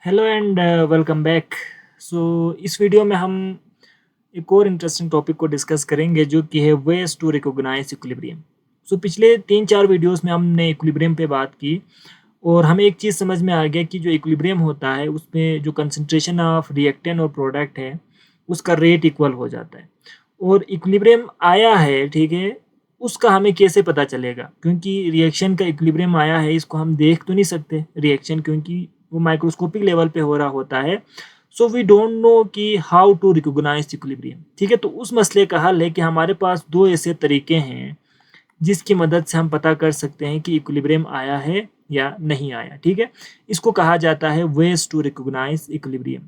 Hello and welcome back. इस video में हम एक और इंटरेस्टिंग टॉपिक को डिस्कस करेंगे जो कि है वेज टू रिकॉग्नाइज इक्विलिब्रियम। पिछले 3-4 वीडियोस में हमने इक्विलिब्रियम पे बात की और हमें एक चीज़ समझ में आ गया कि जो इक्विलिब्रियम होता है उसमें जो कंसंट्रेशन ऑफ रिएक्टेंट और प्रोडक्ट है उसका रेट इक्वल हो जाता है। और इक्विलिब्रियम आया है, ठीक है, उसका हमें कैसे पता चलेगा? क्योंकि रिएक्शन का इक्विलिब्रियम आया है, इसको हम देख तो नहीं सकते रिएक्शन, क्योंकि वो माइक्रोस्कोपिक लेवल पे हो रहा होता है। वी डोंट नो कि हाउ टू रिकॉग्नाइज इक्विलिब्रियम। ठीक है, तो उस मसले का हल है कि हमारे पास दो ऐसे तरीके हैं जिसकी मदद से हम पता कर सकते हैं कि इक्विलिब्रियम आया है या नहीं आया। ठीक है, इसको कहा जाता है वेज टू रिकॉग्नाइज इक्विलिब्रियम।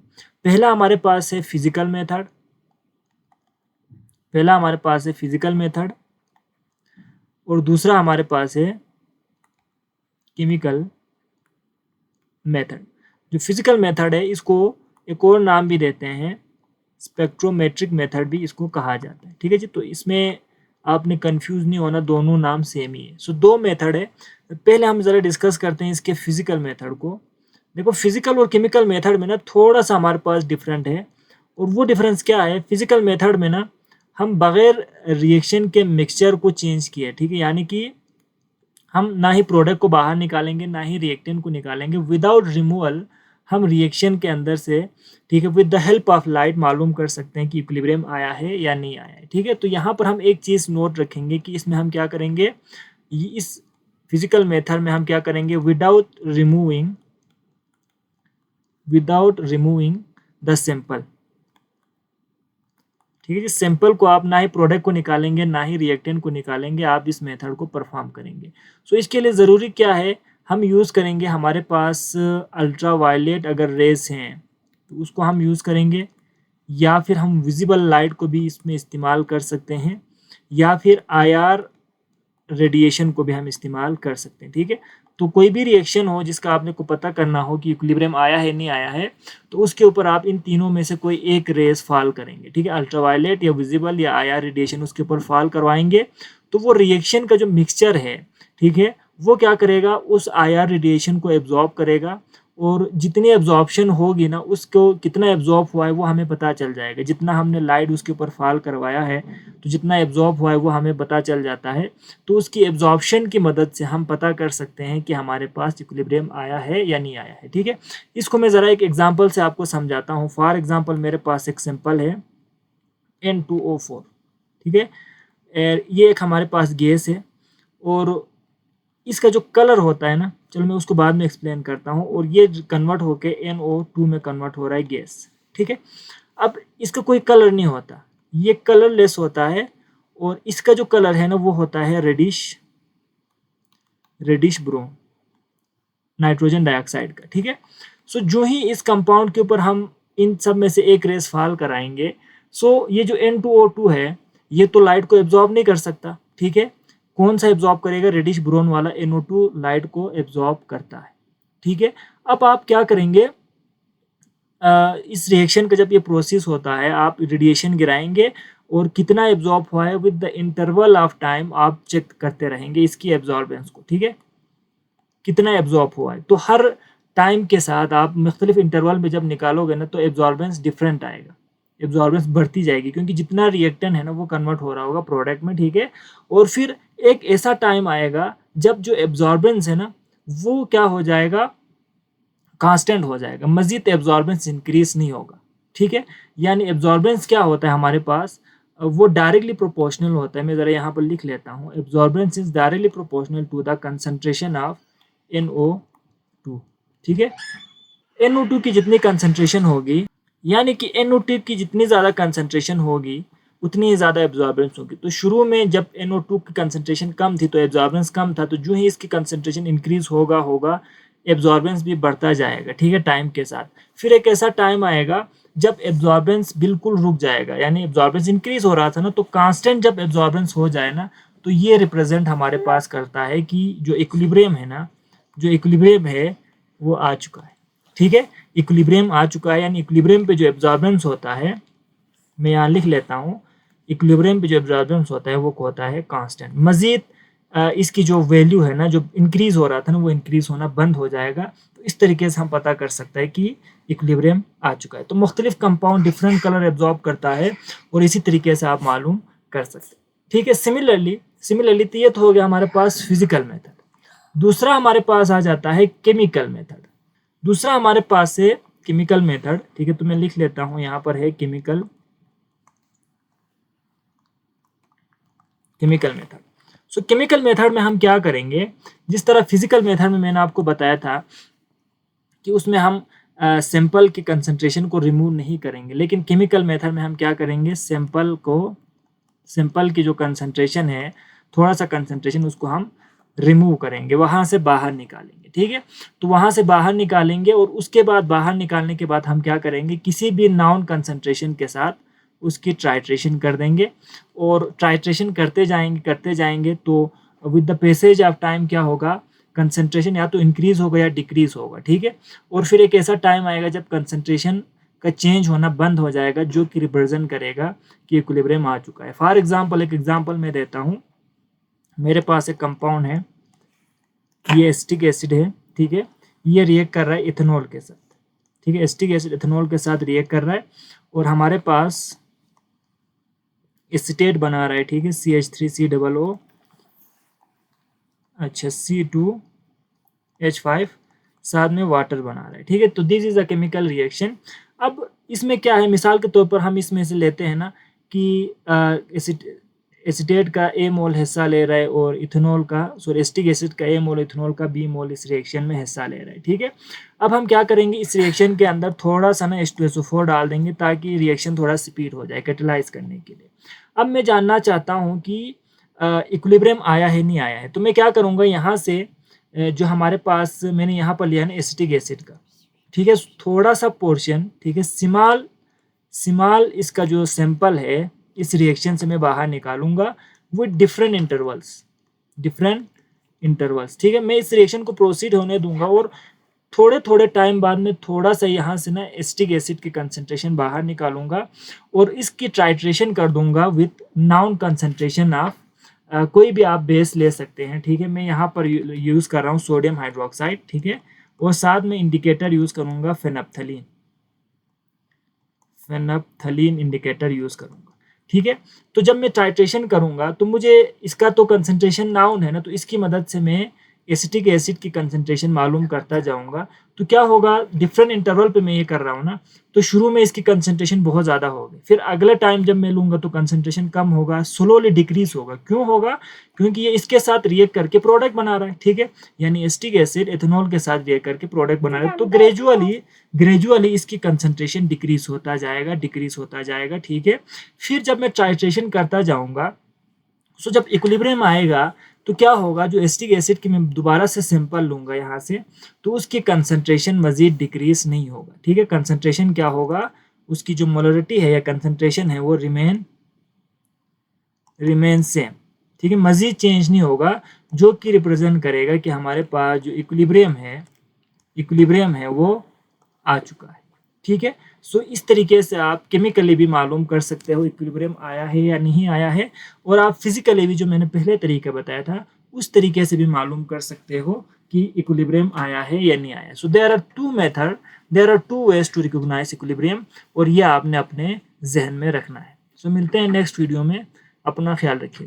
पहला हमारे पास है फिजिकल मेथड, और दूसरा हमारे पास है केमिकल मेथड। जो फिजिकल मेथड है इसको एक और नाम भी देते हैं, स्पेक्ट्रोमेट्रिक मेथड भी इसको कहा जाता है। ठीक है जी, तो इसमें आपने कंफ्यूज नहीं होना, दोनों नाम सेम ही है। दो मेथड है। पहले हम ज़रा डिस्कस करते हैं इसके फिजिकल मेथड को। देखो, फिजिकल और केमिकल मेथड में ना थोड़ा सा हमारे पास डिफरेंट है। और वो डिफरेंस क्या है? फिजिकल मेथड में ना हम बगैर रिएक्शन के मिक्सचर को चेंज किए, ठीक है, यानी कि हम ना ही प्रोडक्ट को बाहर निकालेंगे ना ही रिएक्टेंट को निकालेंगे, विदाउट रिमूवल हम रिएक्शन के अंदर से, ठीक है, with the help of light मालूम कर सकते हैं कि इक्विलिब्रियम आया है या नहीं आया है। ठीक है, तो यहाँ पर हम एक चीज़ नोट रखेंगे कि इसमें हम क्या करेंगे, इस फिजिकल मेथड में हम क्या करेंगे, विदाउट रिमूविंग द सैंपल। ठीक है जी, सैंपल को आप ना ही प्रोडक्ट को निकालेंगे ना ही रिएक्टेंट को निकालेंगे, आप इस मेथड को परफॉर्म करेंगे। इसके लिए ज़रूरी क्या है, हम यूज़ करेंगे, हमारे पास अल्ट्रा वायलेट अगर रेज हैं तो उसको हम यूज़ करेंगे, या फिर हम विजिबल लाइट को भी इसमें इस्तेमाल कर सकते हैं, या फिर आईआर रेडिएशन को भी हम इस्तेमाल कर सकते हैं। ठीक है, तो कोई भी रिएक्शन हो जिसका आपने को पता करना हो कि इक्विलिब्रियम आया है नहीं आया है, तो उसके ऊपर आप इन तीनों में से कोई एक रेस फॉल करेंगे। ठीक है, अल्ट्रावायलेट या विजिबल या आईआर रेडिएशन उसके ऊपर फॉल करवाएंगे, तो वो रिएक्शन का जो मिक्सचर है, ठीक है, वो क्या करेगा, उस आईआर रेडिएशन को एब्जॉर्ब करेगा, और जितनी एब्जॉर्प्शन होगी ना, उसको कितना एब्जॉर्ब हुआ है वो हमें पता चल जाएगा। जितना हमने लाइट उसके ऊपर फॉल करवाया है तो जितना एब्जॉर्ब हुआ है वो हमें पता चल जाता है। तो उसकी एब्जॉर्प्शन की मदद से हम पता कर सकते हैं कि हमारे पास इक्विलिब्रियम आया है या नहीं आया है। ठीक है, इसको मैं ज़रा एक एग्जांपल से आपको समझाता हूँ। फॉर एग्जांपल मेरे पास एक सिंपल है N2O4। ठीक है, ये एक हमारे पास गैस है, और इसका जो कलर होता है ना, चलो मैं उसको बाद में एक्सप्लेन करता हूँ, और ये कन्वर्ट होके NO2 में कन्वर्ट हो रहा है गैस। ठीक है, अब इसका कोई कलर नहीं होता, ये कलरलेस होता है, और इसका जो कलर है ना वो होता है रेडिश ब्राउन, नाइट्रोजन डाइऑक्साइड का। ठीक है, जो ही इस कंपाउंड के ऊपर हम इन सब में से एक रेस फॉल कराएंगे, ये जो N2O2 है ये तो लाइट को एब्जॉर्ब नहीं कर सकता। ठीक है, कौन सा एब्जॉर्ब करेगा? रेडिश ब्राउन वाला NO2 लाइट को एब्जॉर्ब करता है। ठीक है, अब आप क्या करेंगे, इस रिएक्शन का जब ये प्रोसेस होता है आप रेडिएशन गिराएंगे, और कितना एब्जॉर्ब हुआ है with the interval of time आप चेक करते रहेंगे इसकी एब्जॉर्बेंस को। ठीक है, कितना एब्जॉर्ब हुआ है, तो हर टाइम के साथ आप मुख्तलिफ इंटरवल में जब निकालोगे ना तो एब्जॉर्बेंस डिफरेंट आएगा, एब्जॉर्बेंस बढ़ती जाएगी, क्योंकि जितना रिएक्टेंट है ना वो कन्वर्ट हो रहा होगा प्रोडक्ट में। ठीक है, और फिर एक ऐसा टाइम आएगा जब जो एब्जॉर्बेंस है ना वो क्या हो जाएगा, कांस्टेंट हो जाएगा, मजीद एब्जॉर्बेंस इंक्रीज नहीं होगा। ठीक है, यानी एब्जॉर्बेंस क्या होता है हमारे पास, वो डायरेक्टली प्रोपोर्शनल होता है। मैं ज़रा यहाँ पर लिख लेता हूँ, absorbance is directly proportional to the concentration of NO2। ठीक है, NO2 की जितनी कंसंट्रेशन होगी, यानी कि NO2 की जितनी ज़्यादा कंसंट्रेशन होगी उतनी ही ज़्यादा एब्जॉर्बेंस होगी। तो शुरू में जब NO2 की कंसंट्रेशन कम थी तो एब्जॉर्बेंस कम था, तो जो ही इसकी कंसंट्रेशन इंक्रीज होगा एब्जॉर्बेंस भी बढ़ता जाएगा। ठीक है, टाइम के साथ। फिर एक ऐसा टाइम आएगा जब एब्जॉर्बेंस बिल्कुल रुक जाएगा, यानी एब्जॉर्बेंस इंक्रीज हो रहा था ना, तो कांस्टेंट जब एब्जॉर्बेंस हो जाए ना, तो ये रिप्रेजेंट हमारे पास करता है कि जो इक्विलिब्रियम है ना, जो इक्विलिब्रियम है वो आ चुका है। ठीक है, इक्विलिब्रियम आ चुका है, यानी इक्विलिब्रियम पे जो एब्जॉर्बेंस होता है, मैं यहाँ लिख लेता हूँ, इक्विलिब्रियम पे जो एब्जॉर्बेंस होता है वो होता है कांस्टेंट। मजीद इसकी जो वैल्यू है ना, जो इंक्रीज हो रहा था ना, वो इंक्रीज होना बंद हो जाएगा। तो इस तरीके से हम पता कर सकते हैं कि इक्विलिब्रियम आ चुका है। तो मुख्तलिफ कंपाउंड डिफरेंट कलर एब्जॉर्ब करता है और इसी तरीके से आप मालूम कर सकते हैं। ठीक है, सिमिलरली तो ये तो हो गया हमारे पास फिजिकल मेथड। दूसरा हमारे पास आ जाता है केमिकल मेथड। दूसरा हमारे पास है केमिकल मेथड। ठीक है, तो मैं लिख लेता हूं, यहां पर है केमिकल मेथड। सो केमिकल मेथड में हम क्या करेंगे, जिस तरह फिजिकल मेथड में मैंने आपको बताया था कि उसमें हम सैंपल के कंसंट्रेशन को रिमूव नहीं करेंगे, लेकिन केमिकल मेथड में हम क्या करेंगे, सैंपल की जो कंसंट्रेशन है, थोड़ा सा कंसंट्रेशन उसको हम रिमूव करेंगे, वहां से बाहर निकालेंगे। ठीक है, तो वहां से बाहर निकालेंगे और उसके बाद बाहर निकालने के बाद हम क्या करेंगे, किसी भी नाउन कंसंट्रेशन के साथ उसकी ट्राइट्रेशन कर देंगे और ट्राइट्रेशन करते जाएंगे तो with the passage of time क्या होगा, कंसंट्रेशन या तो इंक्रीज होगा या डिक्रीज होगा। ठीक है, और फिर एक ऐसा टाइम आएगा जब कंसंट्रेशन का चेंज होना बंद हो जाएगा, जो कि रिप्रेजेंट करेगा कि इक्विलिब्रियम आ चुका है। फॉर एग्जांपल, एक एग्जांपल मैं देता हूं, मेरे पास एक कंपाउंड है, ये एसिटिक एसिड है। ठीक है, ये रिएक्ट कर रहा है इथेनॉल के साथ। ठीक है, एसिटिक एसिड इथेनॉल के साथ रिएक्ट कर रहा है और हमारे पास एसीटेट बना रहा है। ठीक है, CH3COO, अच्छा C2H5, साथ में वाटर बना रहा है। ठीक है, तो this is a chemical reaction. अब इसमें क्या है, मिसाल के तौर पर हम इसमें से लेते हैं ना कि एसीटेट का A मोल हिस्सा ले रहा है और इथेनॉल का, सॉरी एसिटिक एसिड का A मोल, इथेनॉल का B मोल इस रिएक्शन में हिस्सा ले रहा है। ठीक है, अब हम क्या करेंगे, इस रिएक्शन के अंदर थोड़ा सा ना H2SO4 डाल देंगे ताकि रिएक्शन थोड़ा स्पीड हो जाए कैटेलाइज करने के लिए। अब मैं जानना चाहता हूँ कि इक्विलिब्रियम आया है नहीं आया है, तो मैं क्या करूँगा, यहाँ से जो हमारे पास मैंने यहाँ पर लिया है ना एसिटिक एसिड का, ठीक है, थोड़ा सा पोर्शन, ठीक है, सिमाल इसका जो सैंपल है इस रिएक्शन से मैं बाहर निकालूंगा विद डिफरेंट इंटरवल्स। ठीक है, मैं इस रिएक्शन को प्रोसीड होने दूंगा और थोड़े थोड़े टाइम बाद में थोड़ा सा यहाँ से ना एसिटिक एसिड की कंसंट्रेशन बाहर निकालूंगा और इसकी ट्राइट्रेशन कर दूंगा विथ नाउन कंसंट्रेशन ऑफ कोई भी आप बेस ले सकते हैं। ठीक है, मैं यहाँ पर यूज़ कर रहा हूँ सोडियम हाइड्रोक्साइड। ठीक है, और साथ में इंडिकेटर यूज़ करूँगा फेनप्थलीन इंडिकेटर यूज़ करूँगा। ठीक है, तो जब मैं टाइट्रेशन करूँगा तो मुझे इसका तो कंसंट्रेशन नाउन है ना, तो इसकी मदद से मैं एसिटिक एसिड की कंसंट्रेशन मालूम करता जाऊंगा। तो क्या होगा, डिफरेंट इंटरवल पे मैं ये कर रहा हूँ ना, तो शुरू में इसकी कंसंट्रेशन बहुत ज़्यादा होगी, फिर अगले टाइम जब मैं लूँगा तो कंसंट्रेशन कम होगा, स्लोली डिक्रीज होगा। क्यों होगा, क्योंकि ये इसके साथ रिएक्ट करके प्रोडक्ट बना रहा है। ठीक है, यानी एसिटिक एसिड एथेनॉल के साथ रिएक्ट करके प्रोडक्ट बना रहा है, तो ग्रेजुअली इसकी कंसंट्रेशन डिक्रीज होता जाएगा। ठीक है, फिर जब मैं टाइट्रेशन करता जाऊँगा, सो जब इक्विलिब्रियम आएगा तो क्या होगा, जो एसिटिक एसिड की मैं दोबारा से सैंपल लूंगा यहाँ से, तो उसकी कंसंट्रेशन मजीद डिक्रीज नहीं होगा। ठीक है, कंसंट्रेशन क्या होगा, उसकी जो मोलरिटी है या कंसंट्रेशन है वो रिमेन सेम। ठीक है, मजीद चेंज नहीं होगा, जो कि रिप्रेजेंट करेगा कि हमारे पास जो इक्विलिब्रियम है वो आ चुका है। ठीक है, सो इस तरीके से आप केमिकली भी मालूम कर सकते हो इक्विलिब्रियम आया है या नहीं आया है, और आप फिजिकली भी जो मैंने पहले तरीका बताया था उस तरीके से भी मालूम कर सकते हो कि इक्विलिब्रियम आया है या नहीं आया। So there are two ways to recognize equilibrium, और ये आपने अपने जहन में रखना है। सो मिलते हैं नेक्स्ट वीडियो में, अपना ख्याल रखिए।